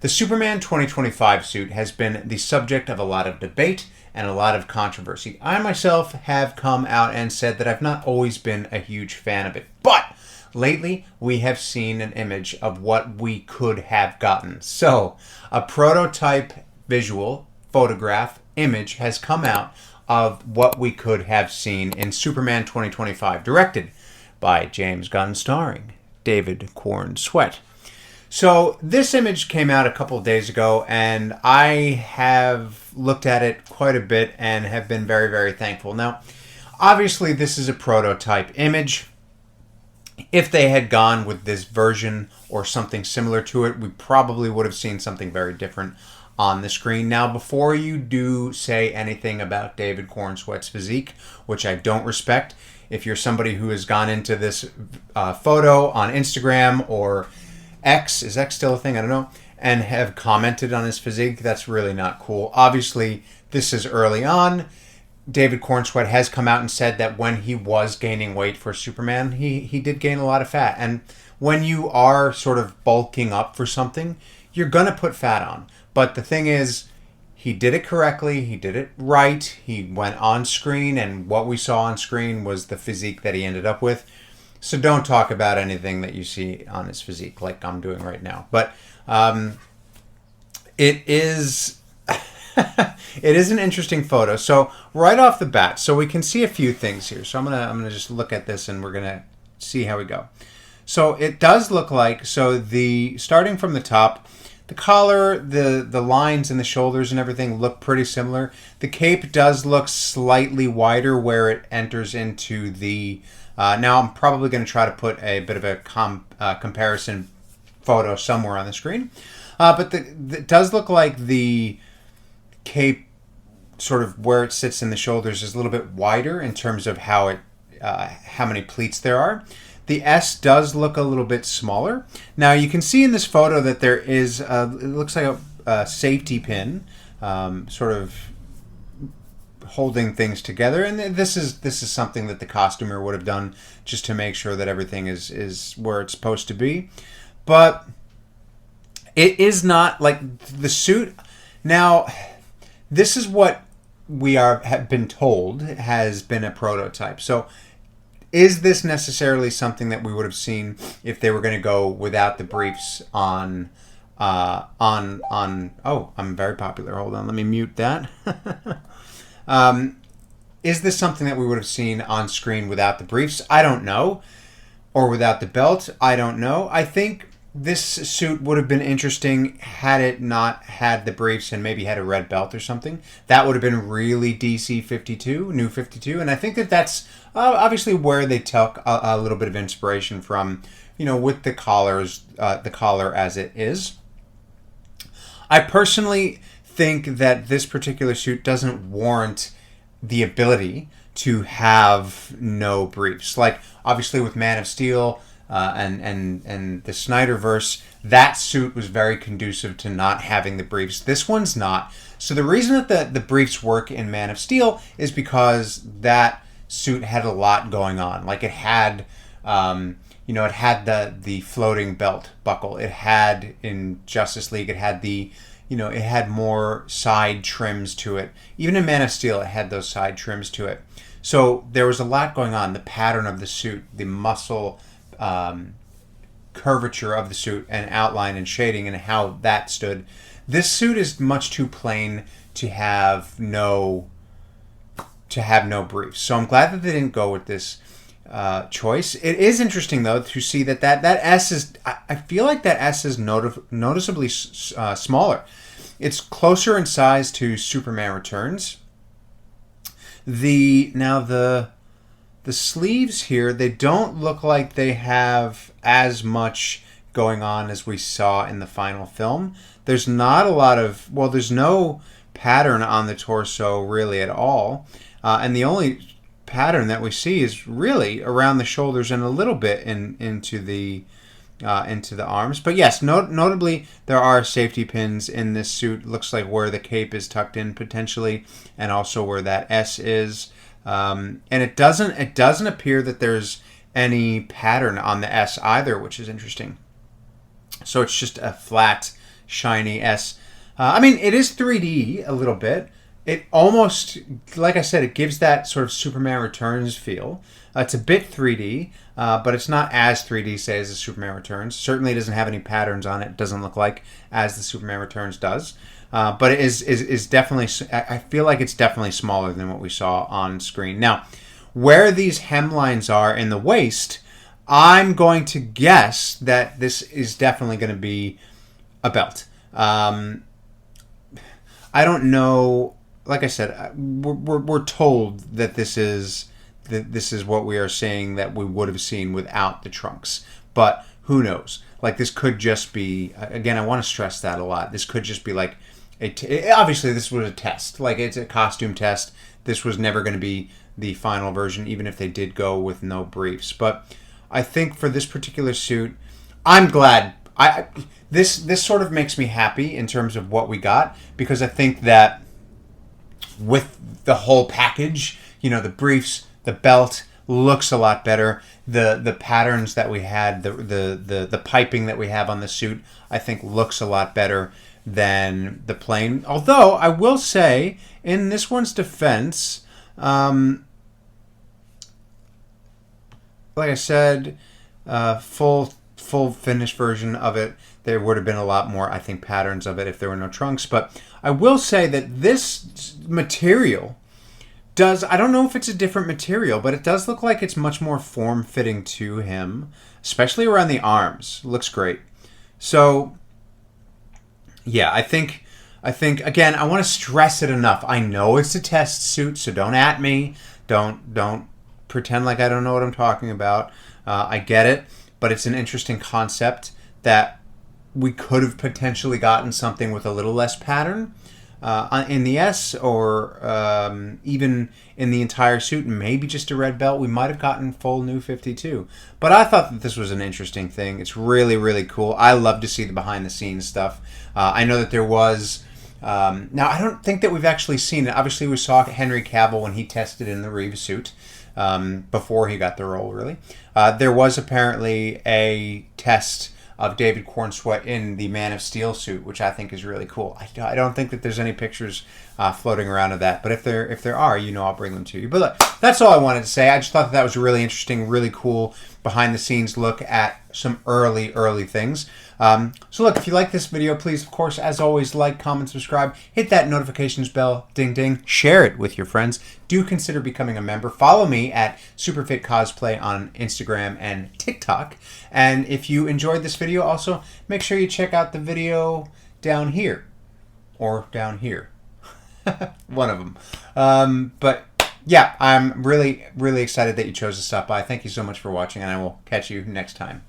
The Superman 2025 suit has been the subject of a lot of debate and a lot of controversy. I myself have come out and said that I've not always been a huge fan of it. But lately, we have seen an image of what we could have gotten. So, a prototype visual, photograph, image has come out of what we could have seen in Superman 2025, directed by James Gunn, starring David Corenswet. So this image came out a couple of days ago, and I have looked at it quite a bit and have been very, very thankful. Now, obviously, this is a prototype image. If they had gone with this version or something similar to it, we probably would have seen something very different on the screen. Now, before you do say anything about David Corenswet's physique, which I don't respect, if you're somebody who has gone into this photo on Instagram or X, is X still a thing? I don't know. And have commented on his physique, that's really not cool. Obviously, this is early on. David Corenswet has come out and said that when he was gaining weight for Superman, he did gain a lot of fat. And when you are sort of bulking up for something, you're going to put fat on. But the thing is, he did it correctly. He did it right. He went on screen, and what we saw on screen was the physique that he ended up with. So don't talk about anything that you see on his physique like I'm doing right now. But it is it is an interesting photo. So right off the bat, so we can see a few things here. So I'm gonna just look at this and we're gonna see how we go. So it does look like, so the starting from the top, the collar, the lines and the shoulders and everything look pretty similar. The cape does look slightly wider where it enters into the now I'm probably going to try to put a bit of a comparison photo somewhere on the screen. But it does look like the cape, sort of where it sits in the shoulders, is a little bit wider in terms of how many pleats there are. The S does look a little bit smaller. Now you can see in this photo that there is, it looks like a safety pin, sort of holding things together, and this is something that the costumer would have done just to make sure that everything is where it's supposed to be. But it is not like the suit. Now, this is what we have been told has been a prototype. So is this necessarily something that we would have seen if they were going to go without the briefs on oh, I'm very popular. Hold on, let me mute that. Is this something that we would have seen on screen without the briefs? I don't know. Or without the belt? I don't know. I think this suit would have been interesting had it not had the briefs and maybe had a red belt or something. That would have been really DC 52, New 52. And I think that's obviously where they took a little bit of inspiration from, with the collars, the collar as it is. I personally think that this particular suit doesn't warrant the ability to have no briefs. Like, obviously with Man of Steel and the Snyderverse, that suit was very conducive to not having the briefs. This one's not. So the reason that the briefs work in Man of Steel is because that suit had a lot going on. Like, it had it had the floating belt buckle. It had, in Justice League, it had it had more side trims to it. Even in Man of Steel, it had those side trims to it. So there was a lot going on. The pattern of the suit, the muscle curvature of the suit, and outline and shading, and how that stood. This suit is much too plain to have no briefs. So I'm glad that they didn't go with this choice. It is interesting, though, to see that S is, I feel like that S is noticeably smaller. It's closer in size to Superman Returns. The sleeves here, they don't look like they have as much going on as we saw in the final film. There's not a lot of, there's no pattern on the torso really at all. And the only pattern that we see is really around the shoulders and a little bit into the arms. But yes, notably there are safety pins in this suit. Looks like where the cape is tucked in potentially, and also where that S is. And it doesn't appear that there's any pattern on the S either, which is interesting. So it's just a flat shiny S. I mean, it is 3D a little bit. It almost, like I said, it gives that sort of Superman Returns feel. It's a bit 3D, but it's not as 3D, say, as the Superman Returns. Certainly doesn't have any patterns on it. It doesn't look like as the Superman Returns does. But it is definitely, I feel like it's definitely smaller than what we saw on screen. Now, where these hemlines are in the waist, I'm going to guess that this is definitely going to be a belt. I don't know. Like I said, we're told that this is what we are seeing that we would have seen without the trunks. But who knows? Like, this could just be, again, I want to stress that a lot. This could just be like, obviously this was a test. Like, it's a costume test. This was never going to be the final version, even if they did go with no briefs. But I think for this particular suit, I'm glad. This sort of makes me happy in terms of what we got, because I think that with the whole package, you know, the briefs, the belt looks a lot better. The patterns that we had, the piping that we have on the suit, I think looks a lot better than the plain. Although I will say, in this one's defense, like I said, full finished version of it, there would have been a lot more, I think, patterns of it if there were no trunks. But I will say that this material does, I don't know if it's a different material, but it does look like it's much more form-fitting to him, especially around the arms. Looks great. So, yeah, I think again, I want to stress it enough. I know it's a test suit, so don't at me. Don't pretend like I don't know what I'm talking about. I get it, but it's an interesting concept that we could have potentially gotten something with a little less pattern in the S, or even in the entire suit, maybe just a red belt. We might have gotten full New 52. But I thought that this was an interesting thing. It's really, really cool. I love to see the behind-the-scenes stuff. I know that there was... now, I don't think that we've actually seen it. Obviously, we saw Henry Cavill when he tested in the Reeve suit before he got the role, really. There was apparently a test of David Corenswet in the Man of Steel suit, which I think is really cool. I don't think that there's any pictures floating around of that, but if there are, you know, I'll bring them to you. But look, that's all I wanted to say. I just thought that was really interesting, really cool behind-the-scenes look at some early things. So look, if you like this video, please, of course, as always, like, comment, subscribe, hit that notifications bell, ding ding, share it with your friends. Do consider becoming a member. Follow me at Superfit Cosplay on Instagram and TikTok. And if you enjoyed this video, also make sure you check out the video down here, or down here, one of them. But yeah, I'm really excited that you chose to stop by. Thank you so much for watching, and I will catch you next time.